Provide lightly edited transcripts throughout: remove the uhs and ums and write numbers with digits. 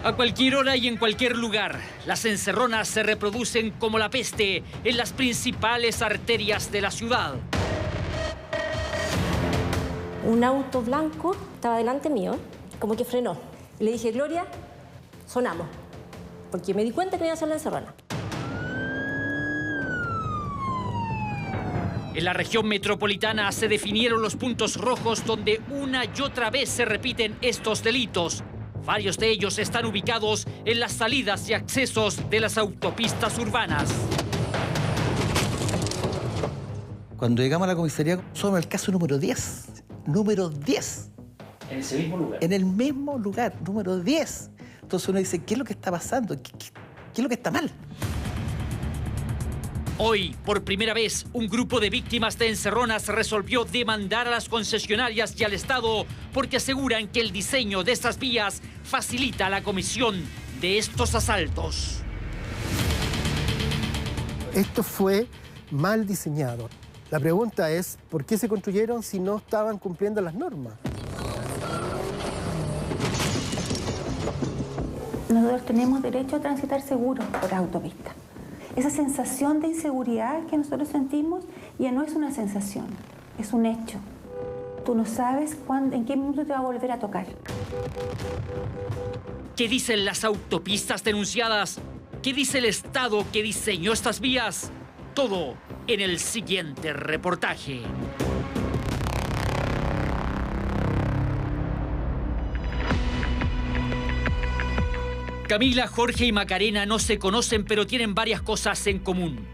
A cualquier hora y en cualquier lugar, las encerronas se reproducen como la peste en las principales arterias de la ciudad. Un auto blanco estaba delante mío, como que frenó. Le dije, Gloria, sonamos, porque me di cuenta que iba a ser la encerrona. En la región metropolitana se definieron los puntos rojos donde una y otra vez se repiten estos delitos. Varios de ellos están ubicados en las salidas y accesos de las autopistas urbanas. Cuando llegamos a la comisaría, somos el caso número 10. Número 10. ¿En ese mismo lugar? En el mismo lugar, número 10. Entonces uno dice, ¿qué es lo que está pasando? ¿Qué es lo que está mal? Hoy, por primera vez, un grupo de víctimas de encerronas resolvió demandar a las concesionarias y al Estado porque aseguran que el diseño de estas vías facilita la comisión de estos asaltos. Esto fue mal diseñado. La pregunta es, ¿por qué se construyeron si no estaban cumpliendo las normas? Nosotros tenemos derecho a transitar seguro por autopista. Esa sensación de inseguridad que nosotros sentimos ya no es una sensación, es un hecho. Tú no sabes en qué minuto te va a volver a tocar. ¿Qué dicen las autopistas denunciadas? ¿Qué dice el Estado que diseñó estas vías? Todo en el siguiente reportaje. Camila, Jorge y Macarena no se conocen, pero tienen varias cosas en común.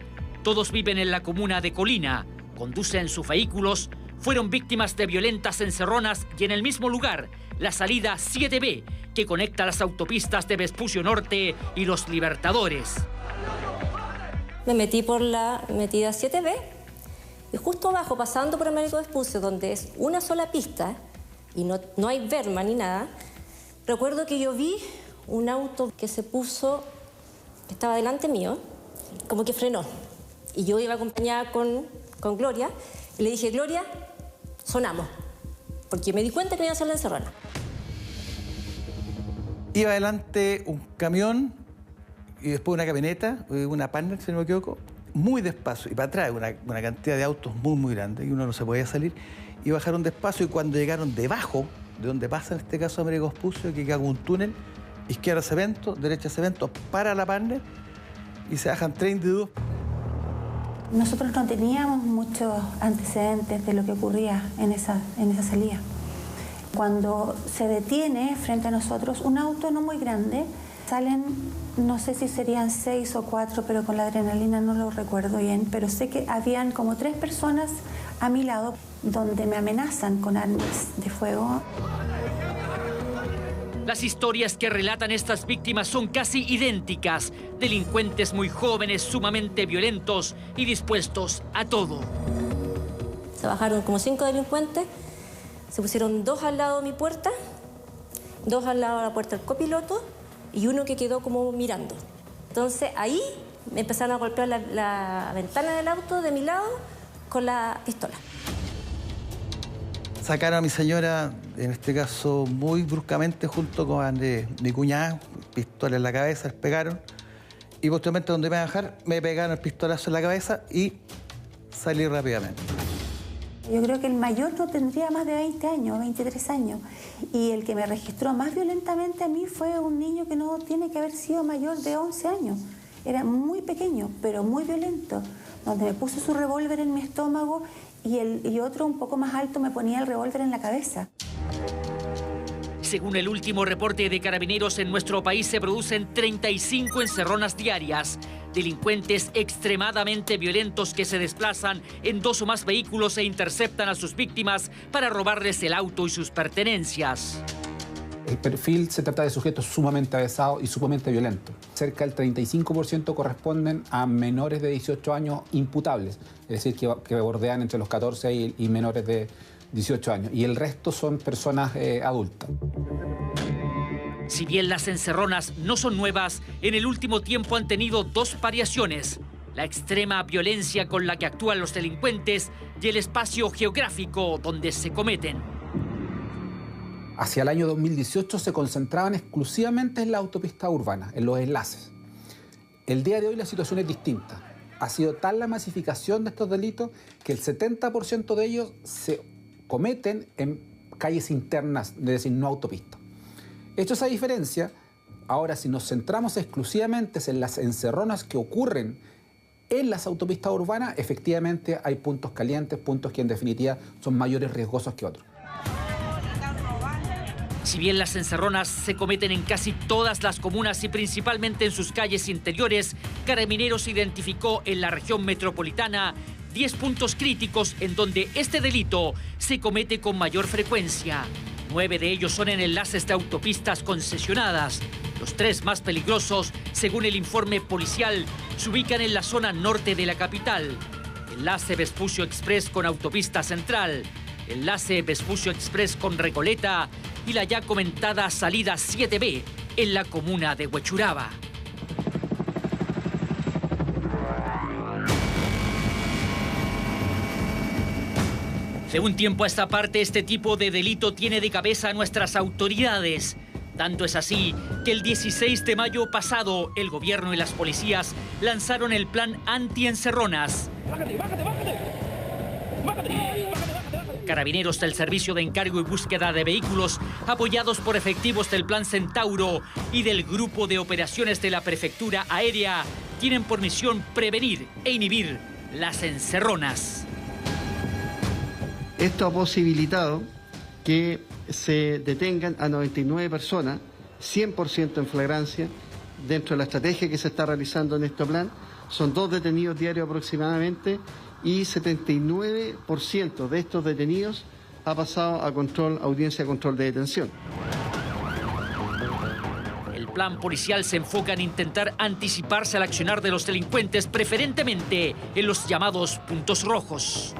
Todos viven en la comuna de Colina, conducen sus vehículos, fueron víctimas de violentas encerronas y en el mismo lugar, la salida 7B, que conecta las autopistas de Vespucio Norte y Los Libertadores. Me metí por la metida 7B y justo abajo, pasando por el Américo Vespucio, donde es una sola pista y no hay verma ni nada, recuerdo que yo vi un auto que se puso, que estaba delante mío, como que frenó. Y yo iba acompañada con Gloria, y le dije, Gloria, sonamos, porque me di cuenta que iba a ser la encerrona. Iba adelante un camión y después una camioneta, una Partner, si no me equivoco, muy despacio. Y para atrás una cantidad de autos muy, muy grande, y uno no se podía salir. Y bajaron despacio, y cuando llegaron debajo, de donde pasa en este caso Américo Vespucio, que queda como un túnel, izquierda Cemento, derecha Cemento, para la Partner y se bajan 3 individuos. Nosotros no teníamos muchos antecedentes de lo que ocurría en esa salida. Cuando se detiene frente a nosotros un auto no muy grande, salen, no sé si serían 6 o 4, pero con la adrenalina no lo recuerdo bien, pero sé que habían como 3 personas a mi lado donde me amenazan con armas de fuego. Las historias que relatan estas víctimas son casi idénticas. Delincuentes muy jóvenes, sumamente violentos y dispuestos a todo. Se bajaron como 5 delincuentes, se pusieron 2 al lado de mi puerta, 2 al lado de la puerta del copiloto y uno que quedó como mirando. Entonces ahí me empezaron a golpear la ventana del auto de mi lado con la pistola. Sacaron a mi señora, en este caso muy bruscamente, junto con mi cuñada, pistola en la cabeza, les pegaron. Y posteriormente, donde me iban a dejar, me pegaron el pistolazo en la cabeza y salí rápidamente. Yo creo que el mayor no tendría más de 20 años, 23 años. Y el que me registró más violentamente a mí fue un niño que no tiene que haber sido mayor de 11 años. Era muy pequeño, pero muy violento, donde me puso su revólver en mi estómago y otro un poco más alto me ponía el revólver en la cabeza. Según el último reporte de Carabineros, en nuestro país se producen 35 encerronas diarias. Delincuentes extremadamente violentos que se desplazan en 2 o más vehículos e interceptan a sus víctimas para robarles el auto y sus pertenencias. El perfil se trata de sujetos sumamente avesados y sumamente violentos. Cerca del 35% corresponden a menores de 18 años imputables, es decir, que bordean entre los 14 y menores de 18 años. Y el resto son personas adultas. Si bien las encerronas no son nuevas, en el último tiempo han tenido 2 variaciones: la extrema violencia con la que actúan los delincuentes y el espacio geográfico donde se cometen. Hacia el año 2018 se concentraban exclusivamente en la autopista urbana, en los enlaces. El día de hoy la situación es distinta. Ha sido tal la masificación de estos delitos que el 70% de ellos se cometen en calles internas, es decir, no autopistas. Hecho esa diferencia, ahora si nos centramos exclusivamente en las encerronas que ocurren en las autopistas urbanas, efectivamente hay puntos calientes, puntos que en definitiva son mayores riesgosos que otros. Si bien las encerronas se cometen en casi todas las comunas y principalmente en sus calles interiores, Carabineros identificó en la región metropolitana 10 puntos críticos en donde este delito se comete con mayor frecuencia. 9 de ellos son en enlaces de autopistas concesionadas. Los 3 más peligrosos, según el informe policial, se ubican en la zona norte de la capital. Enlace Vespucio Express con autopista central, enlace Vespucio Express con Recoleta y la ya comentada salida 7B en la comuna de Huechuraba. De un tiempo a esta parte, este tipo de delito tiene de cabeza a nuestras autoridades. Tanto es así que el 16 de mayo pasado, el gobierno y las policías lanzaron el plan anti-encerronas. Carabineros del Servicio de Encargo y Búsqueda de Vehículos, apoyados por efectivos del Plan Centauro y del Grupo de Operaciones de la Prefectura Aérea, tienen por misión prevenir e inhibir las encerronas. Esto ha posibilitado que se detengan a 99 personas, 100% en flagrancia, dentro de la estrategia que se está realizando en este plan. Son 2 detenidos diarios aproximadamente y 79% de estos detenidos ha pasado a audiencia de control de detención. El plan policial se enfoca en intentar anticiparse al accionar de los delincuentes, preferentemente en los llamados puntos rojos.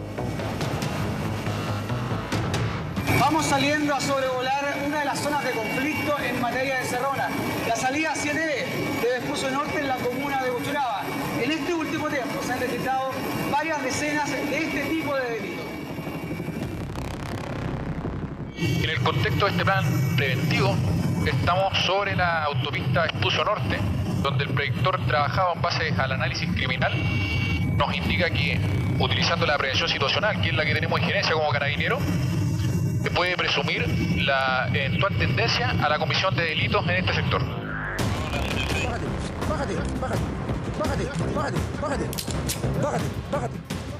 Vamos saliendo a sobrevolar una de las zonas de conflicto en materia de encerrona, la salida 7B de Vespucio Norte en la comuna de Huechuraba. En este último tiempo se han registrado varias decenas de este tipo de delitos. En el contexto de este plan preventivo, estamos sobre la autopista Vespucio Norte, donde el proyector trabajaba en base al análisis criminal. Nos indica que, utilizando la prevención situacional, que es la que tenemos en gerencia como Carabineros, se puede presumir la eventual tendencia a la comisión de delitos en este sector.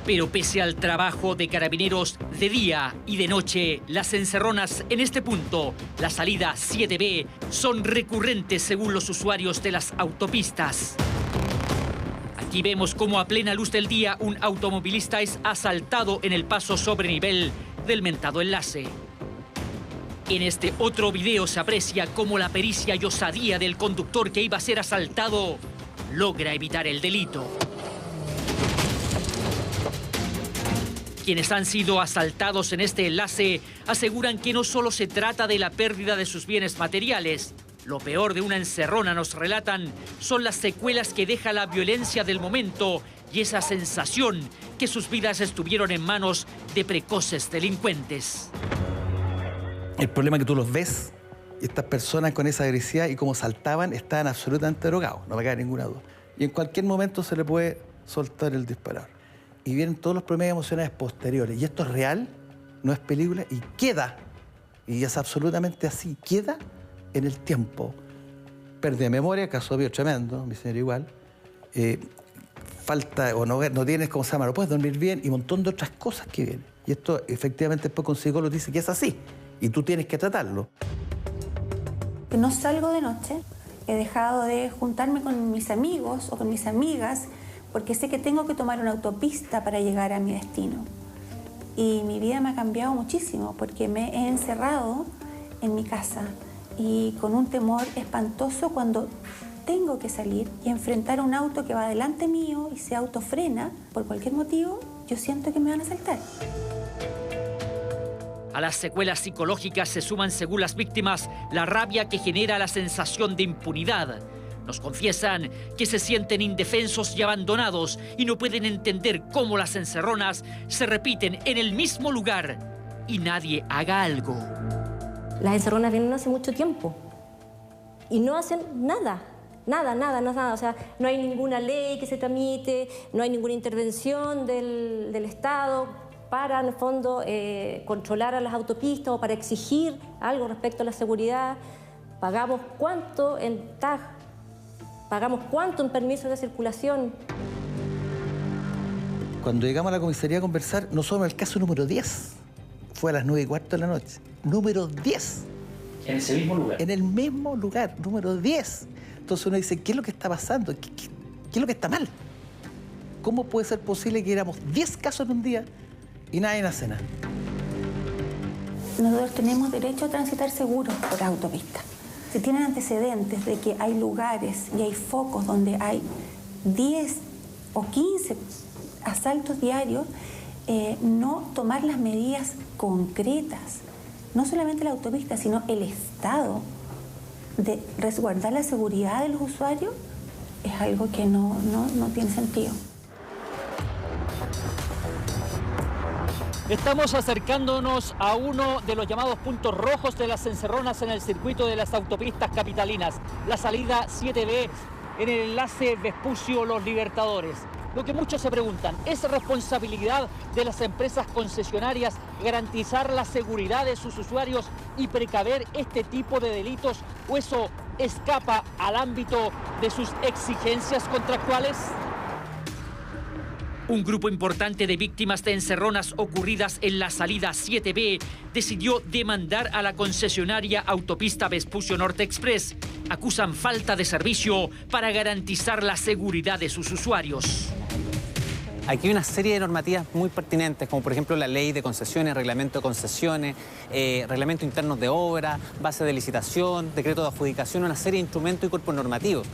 Pero pese al trabajo de Carabineros de día y de noche, las encerronas en este punto, la salida 7B, son recurrentes según los usuarios de las autopistas. Aquí vemos cómo a plena luz del día un automovilista es asaltado en el paso sobre nivel del mentado enlace. En este otro video se aprecia cómo la pericia y osadía del conductor que iba a ser asaltado logra evitar el delito. Quienes han sido asaltados en este enlace aseguran que no solo se trata de la pérdida de sus bienes materiales. Lo peor de una encerrona, nos relatan, son las secuelas que deja la violencia del momento y esa sensación que sus vidas estuvieron en manos de precoces delincuentes. El problema es que tú los ves, y estas personas con esa agresividad y como saltaban, estaban absolutamente drogados, no me cabe ninguna duda. Y en cualquier momento se le puede soltar el disparador. Y vienen todos los problemas emocionales posteriores. Y esto es real, no es película, y queda, y es absolutamente así, queda en el tiempo. Pérdida de memoria, caso obvio tremendo, mi señor igual. Falta, o no tienes, ¿cómo se llama? No puedes dormir bien y un montón de otras cosas que vienen. Y esto, efectivamente, después con psicólogo dice que es así. Y tú tienes que tratarlo. No salgo de noche. He dejado de juntarme con mis amigos o con mis amigas porque sé que tengo que tomar una autopista para llegar a mi destino. Y mi vida me ha cambiado muchísimo porque me he encerrado en mi casa y con un temor espantoso cuando tengo que salir y enfrentar un auto que va delante mío y se autofrena por cualquier motivo, yo siento que me van a asaltar. A las secuelas psicológicas se suman, según las víctimas, la rabia que genera la sensación de impunidad. Nos confiesan que se sienten indefensos y abandonados y no pueden entender cómo las encerronas se repiten en el mismo lugar y nadie haga algo. Las encerronas vienen hace mucho tiempo y no hacen nada. Nada. O sea, no hay ninguna ley que se tramite, no hay ninguna intervención del Estado para, en el fondo, controlar a las autopistas o para exigir algo respecto a la seguridad. ¿Pagamos cuánto en TAG? ¿Pagamos cuánto en permisos de circulación? Cuando llegamos a la comisaría a conversar, nos fuimos al caso número 10. Fue a las 9:15 de la noche. Número 10. ¿En ese mismo lugar? En el mismo lugar, número 10. Entonces uno dice, ¿qué es lo que está pasando? ¿Qué es lo que está mal? ¿Cómo puede ser posible que éramos 10 casos en un día y nadie hace nada? Nosotros tenemos derecho a transitar seguros por autopista. Si tienen antecedentes de que hay lugares y hay focos donde hay 10 o 15 asaltos diarios, no tomar las medidas concretas, no solamente la autopista, sino el Estado, de resguardar la seguridad de los usuarios, es algo que no tiene sentido. Estamos acercándonos a uno de los llamados puntos rojos de las encerronas en el circuito de las autopistas capitalinas, la salida 7B en el enlace Vespucio-Los Libertadores. Lo que muchos se preguntan, ¿es responsabilidad de las empresas concesionarias garantizar la seguridad de sus usuarios y precaver este tipo de delitos, o eso escapa al ámbito de sus exigencias contractuales? Un grupo importante de víctimas de encerronas ocurridas en la salida 7B decidió demandar a la concesionaria Autopista Vespucio Norte Express. Acusan falta de servicio para garantizar la seguridad de sus usuarios. Aquí hay una serie de normativas muy pertinentes, como por ejemplo la ley de concesiones, reglamento de concesiones, reglamento internos de obra, base de licitación, decreto de adjudicación, una serie de instrumentos y cuerpos normativos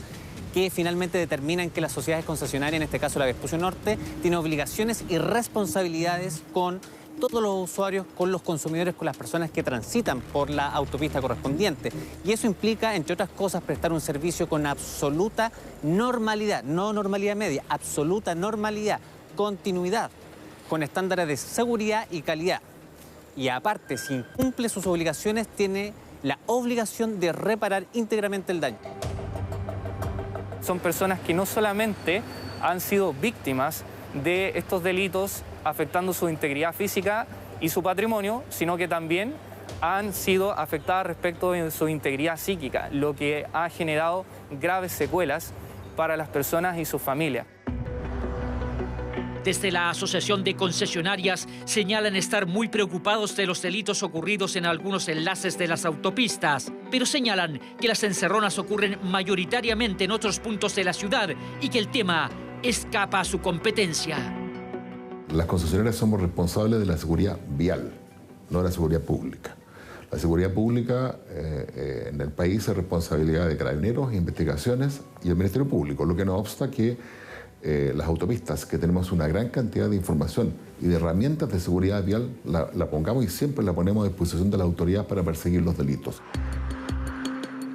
que finalmente determinan que las sociedades concesionarias, en este caso la Vespucio Norte, tiene obligaciones y responsabilidades con todos los usuarios, con los consumidores, con las personas que transitan por la autopista correspondiente. Y eso implica, entre otras cosas, prestar un servicio con absoluta normalidad, no normalidad media, absoluta normalidad, continuidad, con estándares de seguridad y calidad. Y aparte, si incumple sus obligaciones, tiene la obligación de reparar íntegramente el daño. Son personas que no solamente han sido víctimas de estos delitos afectando su integridad física y su patrimonio, sino que también han sido afectadas respecto de su integridad psíquica, lo que ha generado graves secuelas para las personas y sus familias. Desde la Asociación de Concesionarias señalan estar muy preocupados de los delitos ocurridos en algunos enlaces de las autopistas, pero señalan que las encerronas ocurren mayoritariamente en otros puntos de la ciudad y que el tema escapa a su competencia. Las concesionarias somos responsables de la seguridad vial, no de la seguridad pública. La seguridad pública en el país es responsabilidad de Carabineros, Investigaciones y el Ministerio Público, lo que no obsta que las autopistas, que tenemos una gran cantidad de información y de herramientas de seguridad vial, la pongamos y siempre la ponemos a disposición de la autoridad para perseguir los delitos.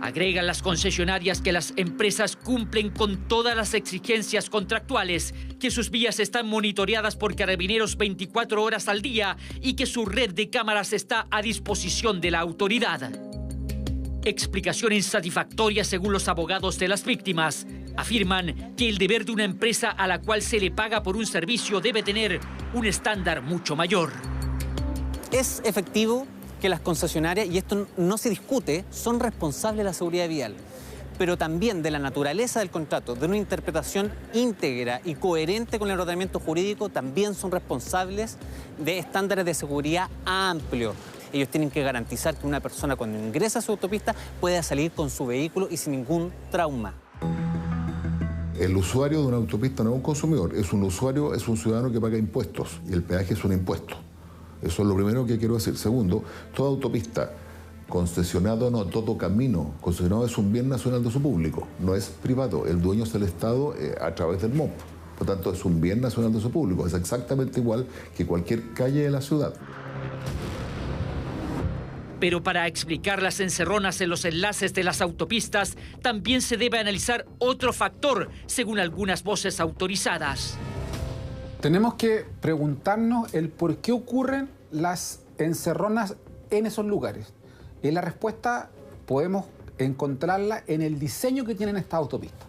Agregan las concesionarias que las empresas cumplen con todas las exigencias contractuales, que sus vías están monitoreadas por Carabineros 24 horas al día y que su red de cámaras está a disposición de la autoridad. Explicación insatisfactoria según los abogados de las víctimas. Afirman que el deber de una empresa a la cual se le paga por un servicio debe tener un estándar mucho mayor. Es efectivo que las concesionarias, y esto no se discute, son responsables de la seguridad vial, pero también de la naturaleza del contrato, de una interpretación íntegra y coherente con el ordenamiento jurídico, también son responsables de estándares de seguridad amplios. Ellos tienen que garantizar que una persona cuando ingresa a su autopista pueda salir con su vehículo y sin ningún trauma. El usuario de una autopista no es un consumidor, es un usuario, es un ciudadano que paga impuestos y el peaje es un impuesto. Eso es lo primero que quiero decir. Segundo, toda autopista, concesionado o no, todo camino concesionado es un bien nacional de uso público, no es privado. El dueño es el Estado a través del MOP. Por lo tanto, es un bien nacional de uso público. Es exactamente igual que cualquier calle de la ciudad. Pero para explicar las encerronas en los enlaces de las autopistas, también se debe analizar otro factor, según algunas voces autorizadas. Tenemos que preguntarnos el por qué ocurren las encerronas en esos lugares. Y la respuesta podemos encontrarla en el diseño que tienen estas autopistas.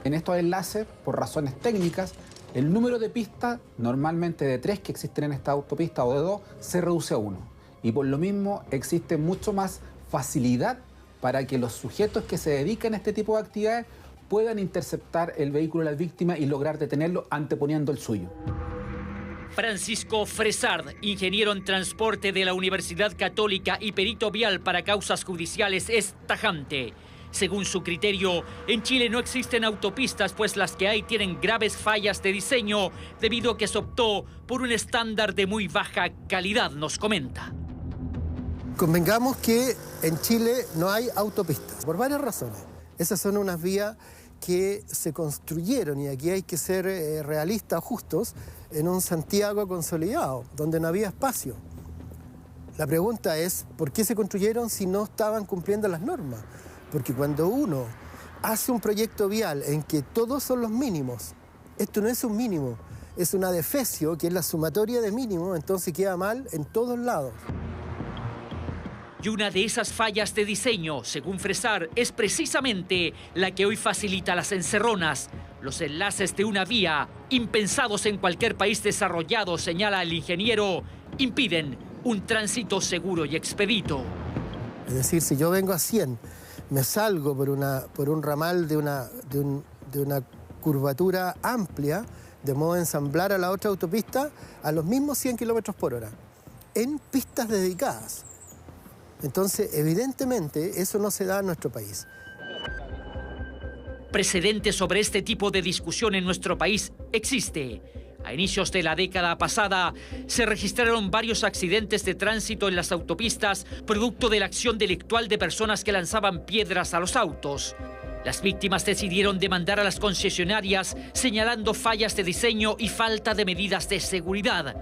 En estos enlaces, por razones técnicas, el número de pistas, normalmente de 3 que existen en esta autopista o de 2, se reduce a 1. Y por lo mismo existe mucho más facilidad para que los sujetos que se dedican a este tipo de actividades puedan interceptar el vehículo de la víctima y lograr detenerlo anteponiendo el suyo. Francisco Fresard, ingeniero en transporte de la Universidad Católica y perito vial para causas judiciales, es tajante. Según su criterio, en Chile no existen autopistas, pues las que hay tienen graves fallas de diseño debido a que se optó por un estándar de muy baja calidad, nos comenta. Convengamos que en Chile no hay autopistas, por varias razones. Esas son unas vías que se construyeron, y aquí hay que ser realistas, justos, en un Santiago consolidado, donde no había espacio. La pregunta es, ¿por qué se construyeron si no estaban cumpliendo las normas? Porque cuando uno hace un proyecto vial en que todos son los mínimos, esto no es un mínimo, es un adefesio, que es la sumatoria de mínimos, entonces queda mal en todos lados. Y una de esas fallas de diseño, según Fresard, es precisamente la que hoy facilita las encerronas. Los enlaces de una vía, impensados en cualquier país desarrollado, señala el ingeniero, impiden un tránsito seguro y expedito. Es decir, si yo vengo a 100, me salgo por un ramal de una curvatura amplia, de modo de ensamblar a la otra autopista a los mismos 100 kilómetros por hora, en pistas dedicadas. Entonces, evidentemente, eso no se da en nuestro país. Precedente sobre este tipo de discusión en nuestro país existe. A inicios de la década pasada se registraron varios accidentes de tránsito en las autopistas producto de la acción delictual de personas que lanzaban piedras a los autos. Las víctimas decidieron demandar a las concesionarias señalando fallas de diseño y falta de medidas de seguridad.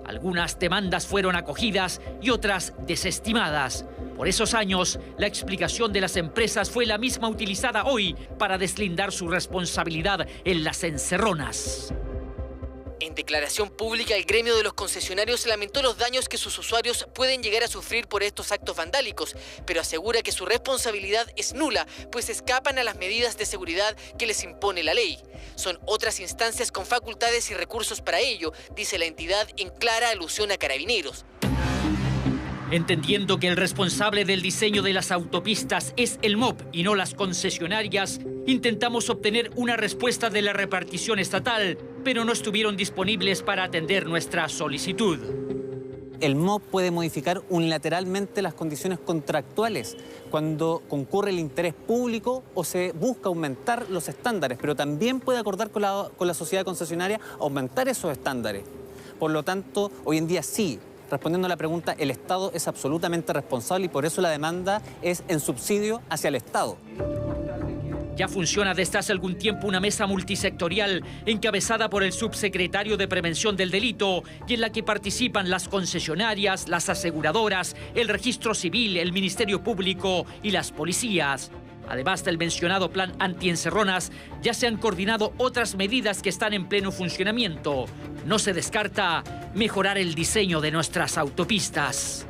Algunas demandas fueron acogidas y otras desestimadas. Por esos años, la explicación de las empresas fue la misma utilizada hoy para deslindar su responsabilidad en las encerronas. En declaración pública, el gremio de los concesionarios lamentó los daños que sus usuarios pueden llegar a sufrir por estos actos vandálicos, pero asegura que su responsabilidad es nula, pues escapan a las medidas de seguridad que les impone la ley. Son otras instancias con facultades y recursos para ello, dice la entidad en clara alusión a Carabineros. Entendiendo que el responsable del diseño de las autopistas es el MOP y no las concesionarias, intentamos obtener una respuesta de la repartición estatal, pero no estuvieron disponibles para atender nuestra solicitud. El MOP puede modificar unilateralmente las condiciones contractuales cuando concurre el interés público o se busca aumentar los estándares, pero también puede acordar con la sociedad concesionaria aumentar esos estándares. Por lo tanto, hoy en día sí, respondiendo a la pregunta, el Estado es absolutamente responsable y por eso la demanda es en subsidio hacia el Estado. Ya funciona desde hace algún tiempo una mesa multisectorial encabezada por el subsecretario de Prevención del Delito y en la que participan las concesionarias, las aseguradoras, el registro civil, el Ministerio Público y las policías. Además del mencionado plan antiencerronas, ya se han coordinado otras medidas que están en pleno funcionamiento. No se descarta mejorar el diseño de nuestras autopistas.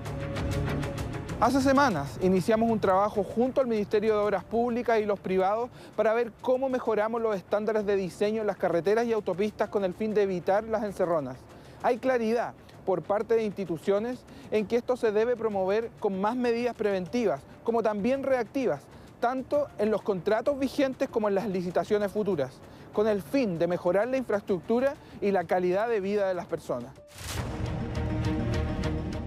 Hace semanas iniciamos un trabajo junto al Ministerio de Obras Públicas y los privados para ver cómo mejoramos los estándares de diseño en las carreteras y autopistas con el fin de evitar las encerronas. Hay claridad por parte de instituciones en que esto se debe promover con más medidas preventivas, como también reactivas, tanto en los contratos vigentes como en las licitaciones futuras, con el fin de mejorar la infraestructura y la calidad de vida de las personas.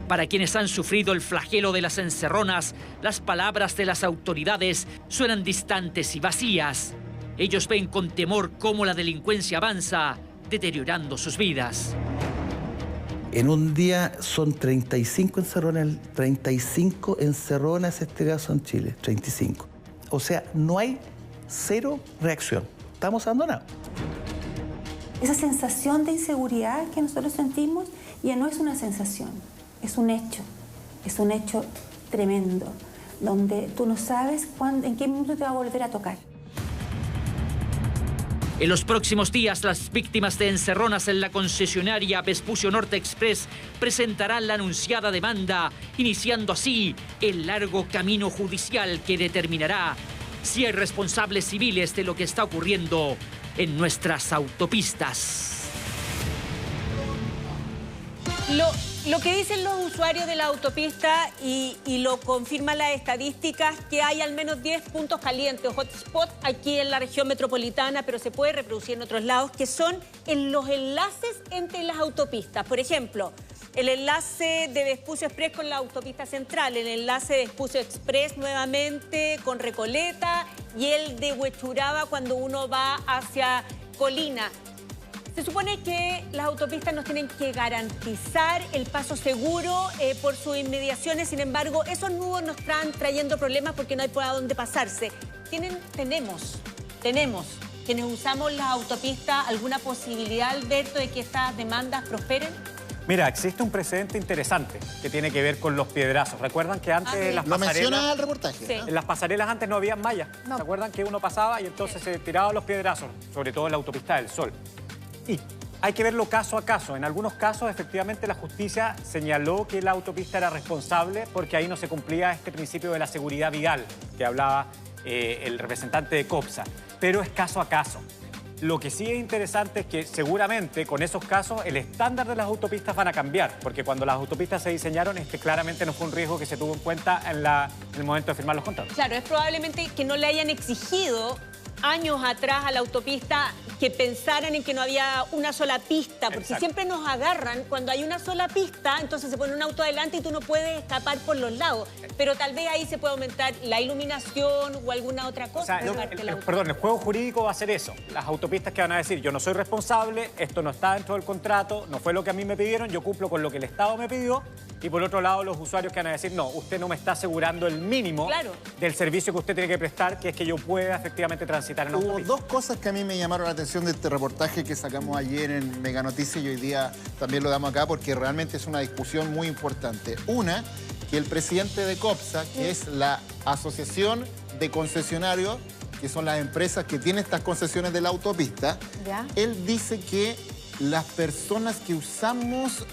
Para quienes han sufrido el flagelo de las encerronas, las palabras de las autoridades suenan distantes y vacías. Ellos ven con temor cómo la delincuencia avanza, deteriorando sus vidas. En un día son 35 encerronas, 35 encerronas este caso en Chile, 35. O sea, no hay cero reacción. Estamos abandonados. Esa sensación de inseguridad que nosotros sentimos ya no es una sensación, es un hecho tremendo, donde tú no sabes en qué minuto te va a volver a tocar. En los próximos días, las víctimas de encerronas en la concesionaria Vespucio Norte Express presentarán la anunciada demanda, iniciando así el largo camino judicial que determinará si hay responsables civiles de lo que está ocurriendo en nuestras autopistas. Lo que dicen los usuarios de la autopista y lo confirman las estadísticas, que hay al menos 10 puntos calientes, hotspot aquí en la región metropolitana, pero se puede reproducir en otros lados, que son en los enlaces entre las autopistas. Por ejemplo, el enlace de Vespucio Express con la autopista central, el enlace de Vespucio Express nuevamente con Recoleta y el de Huechuraba cuando uno va hacia Colina. Se supone que las autopistas nos tienen que garantizar el paso seguro por sus inmediaciones. Sin embargo, esos nudos nos están trayendo problemas porque no hay por dónde pasarse. Tenemos, quienes usamos las autopistas, alguna posibilidad, Alberto, de que estas demandas prosperen. Mira, existe un precedente interesante que tiene que ver con los piedrazos. ¿Recuerdan que antes las pasarelas... Lo menciona el reportaje. Sí. En las pasarelas antes no había mallas. No. ¿Se acuerdan que uno pasaba y entonces se tiraban los piedrazos? Sobre todo en la autopista del Sol. Y hay que verlo caso a caso. En algunos casos, efectivamente, la justicia señaló que la autopista era responsable porque ahí no se cumplía este principio de la seguridad vial que hablaba el representante de COPSA. Pero es caso a caso. Lo que sí es interesante es que seguramente con esos casos el estándar de las autopistas van a cambiar, porque cuando las autopistas se diseñaron, claramente no fue un riesgo que se tuvo en cuenta en el momento de firmar los contratos. Claro, es probablemente que no le hayan exigido años atrás a la autopista que pensaran en que no había una sola pista, porque Exacto. Siempre nos agarran cuando hay una sola pista, entonces se pone un auto adelante y tú no puedes escapar por los lados, pero tal vez ahí se puede aumentar la iluminación o alguna otra cosa. O sea, el juego jurídico va a ser eso, las autopistas que van a decir yo no soy responsable, esto no está dentro del contrato, no fue lo que a mí me pidieron, yo cumplo con lo que el Estado me pidió, y por otro lado los usuarios que van a decir no, usted no me está asegurando el mínimo del servicio que usted tiene que prestar, que es que yo pueda efectivamente transitar en la autopista. Hubo dos cosas que a mí me llamaron la atención de este reportaje que sacamos ayer en Mega Noticias y hoy día también lo damos acá porque realmente es una discusión muy importante. Una, que el presidente de COPSA, que es la asociación de concesionarios, que son las empresas que tienen estas concesiones de la autopista, él dice que las personas que usamos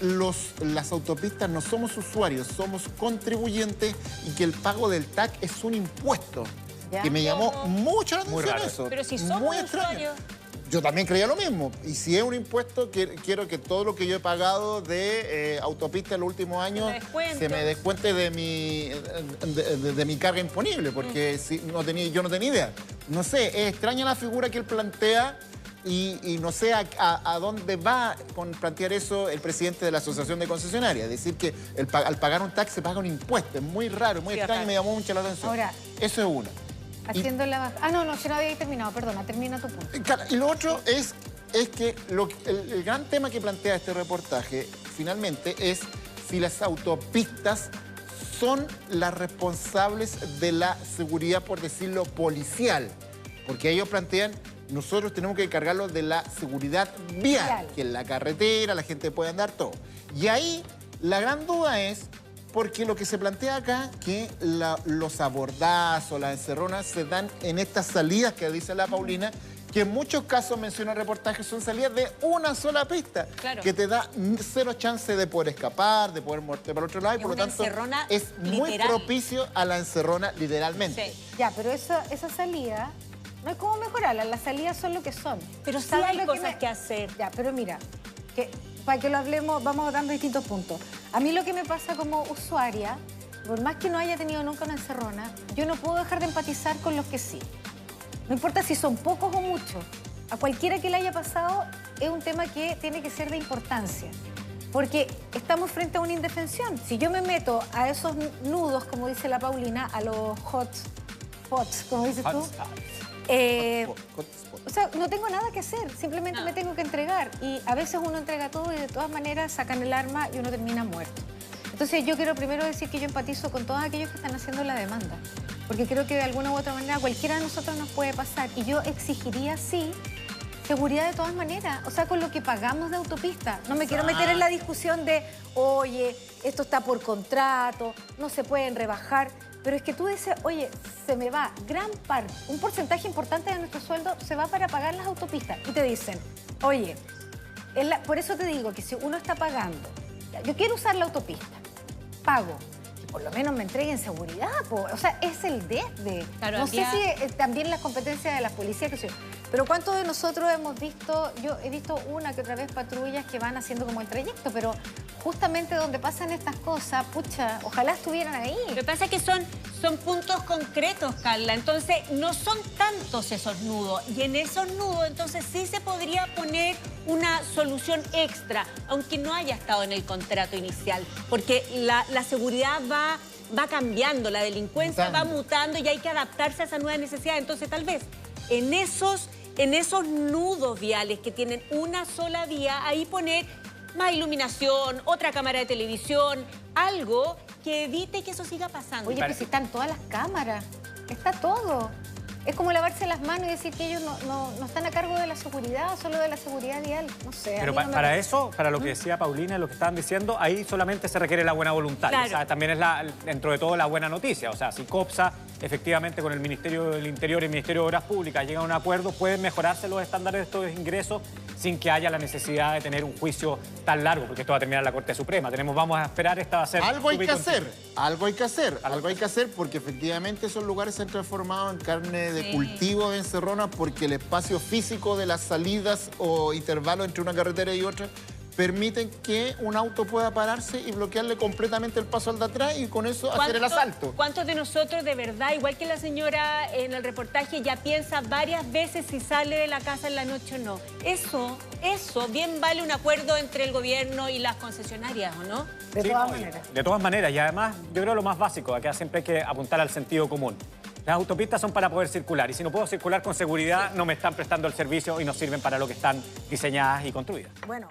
las autopistas no somos usuarios, somos contribuyentes y que el pago del TAC es un impuesto. Que me llamó mucho la atención eso. Pero si somos usuarios... Yo también creía lo mismo. Y si es un impuesto, quiero que todo lo que yo he pagado de autopista en los últimos años se me descuente de mi carga imponible, porque yo no tenía idea. No sé, es extraña la figura que él plantea y no sé a dónde va con plantear eso el presidente de la Asociación de Concesionarias. Es decir, que al pagar un tax se paga un impuesto. Es muy raro, muy extraño y me llamó mucho la atención. Ahora, eso es una. Haciendo la... no, yo no había terminado, perdona, termina tu punto. Y lo otro es que el gran tema que plantea este reportaje finalmente es si las autopistas son las responsables de la seguridad, por decirlo, policial. Porque ellos plantean, nosotros tenemos que encargarlo de la seguridad vial, que en la carretera la gente puede andar todo. Y ahí la gran duda es... Porque lo que se plantea acá, que los abordazos, las encerronas se dan en estas salidas que dice la Paulina, que en muchos casos, menciona el reportaje, son salidas de una sola pista, que te da cero chance de poder escapar, de poder moverte para otro lado, y por lo tanto es muy propicio a la encerrona literalmente. Sí. Ya, pero esa salida, no hay cómo mejorarla, las salidas son lo que son. Pero sí hay cosas que hacer. Ya, pero mira, para que lo hablemos, vamos dando distintos puntos. A mí lo que me pasa como usuaria, por más que no haya tenido nunca una encerrona, yo no puedo dejar de empatizar con los que sí. No importa si son pocos o muchos. A cualquiera que le haya pasado es un tema que tiene que ser de importancia. Porque estamos frente a una indefensión. Si yo me meto a esos nudos, como dice la Paulina, a los hotspots, como dices tú, o sea, no tengo nada que hacer, simplemente me tengo que entregar. Y a veces uno entrega todo y de todas maneras sacan el arma y uno termina muerto. Entonces yo quiero primero decir que yo empatizo con todos aquellos que están haciendo la demanda. Porque creo que de alguna u otra manera cualquiera de nosotros nos puede pasar. Y yo exigiría, sí, seguridad de todas maneras. O sea, con lo que pagamos de autopista. No me quiero meter en la discusión de, oye, esto está por contrato, no se pueden rebajar. Pero es que tú dices, oye, se me va gran parte, un porcentaje importante de nuestro sueldo se va para pagar las autopistas. Y te dicen, oye, por eso te digo que si uno está pagando, yo quiero usar la autopista, pago, que por lo menos me entreguen seguridad, o sea, es el desde. Claro, no sé si también las competencias de las policías, que sé yo. Pero ¿cuántos de nosotros hemos visto? Yo he visto una que otra vez patrullas que van haciendo como el trayecto, pero justamente donde pasan estas cosas, pucha, ojalá estuvieran ahí. Lo que pasa es que son puntos concretos, Carla, entonces no son tantos esos nudos. Y en esos nudos, entonces sí se podría poner una solución extra, aunque no haya estado en el contrato inicial, porque la seguridad va cambiando, la delincuencia va mutando y hay que adaptarse a esa nueva necesidad. Entonces, tal vez en esos nudos viales que tienen una sola vía, ahí poner más iluminación, otra cámara de televisión, algo que evite que eso siga pasando. Oye, pues si están todas las cámaras, está todo. Es como lavarse las manos y decir que ellos no están a cargo de la seguridad, solo de la seguridad vial. No sé. Pero para eso, para lo que decía Paulina, lo que estaban diciendo, ahí solamente se requiere la buena voluntad. Claro. O sea, también es dentro de todo la buena noticia. O sea, si COPSA efectivamente con el Ministerio del Interior y el Ministerio de Obras Públicas llegan a un acuerdo, pueden mejorarse los estándares de estos ingresos sin que haya la necesidad de tener un juicio tan largo, porque esto va a terminar en la Corte Suprema. Vamos a esperar, esta va a ser... Algo hay que hacer, porque efectivamente esos lugares se han transformado en carne de cultivo de encerronas, porque el espacio físico de las salidas o intervalos entre una carretera y otra permiten que un auto pueda pararse y bloquearle completamente el paso al de atrás y con eso hacer el asalto. ¿Cuántos de nosotros de verdad, igual que la señora en el reportaje, ya piensa varias veces si sale de la casa en la noche o no? Eso bien vale un acuerdo entre el gobierno y las concesionarias, ¿o no? De todas maneras. De todas maneras, y además yo creo lo más básico, acá siempre hay que apuntar al sentido común. Las autopistas son para poder circular y si no puedo circular con seguridad no me están prestando el servicio y no sirven para lo que están diseñadas y construidas. Bueno.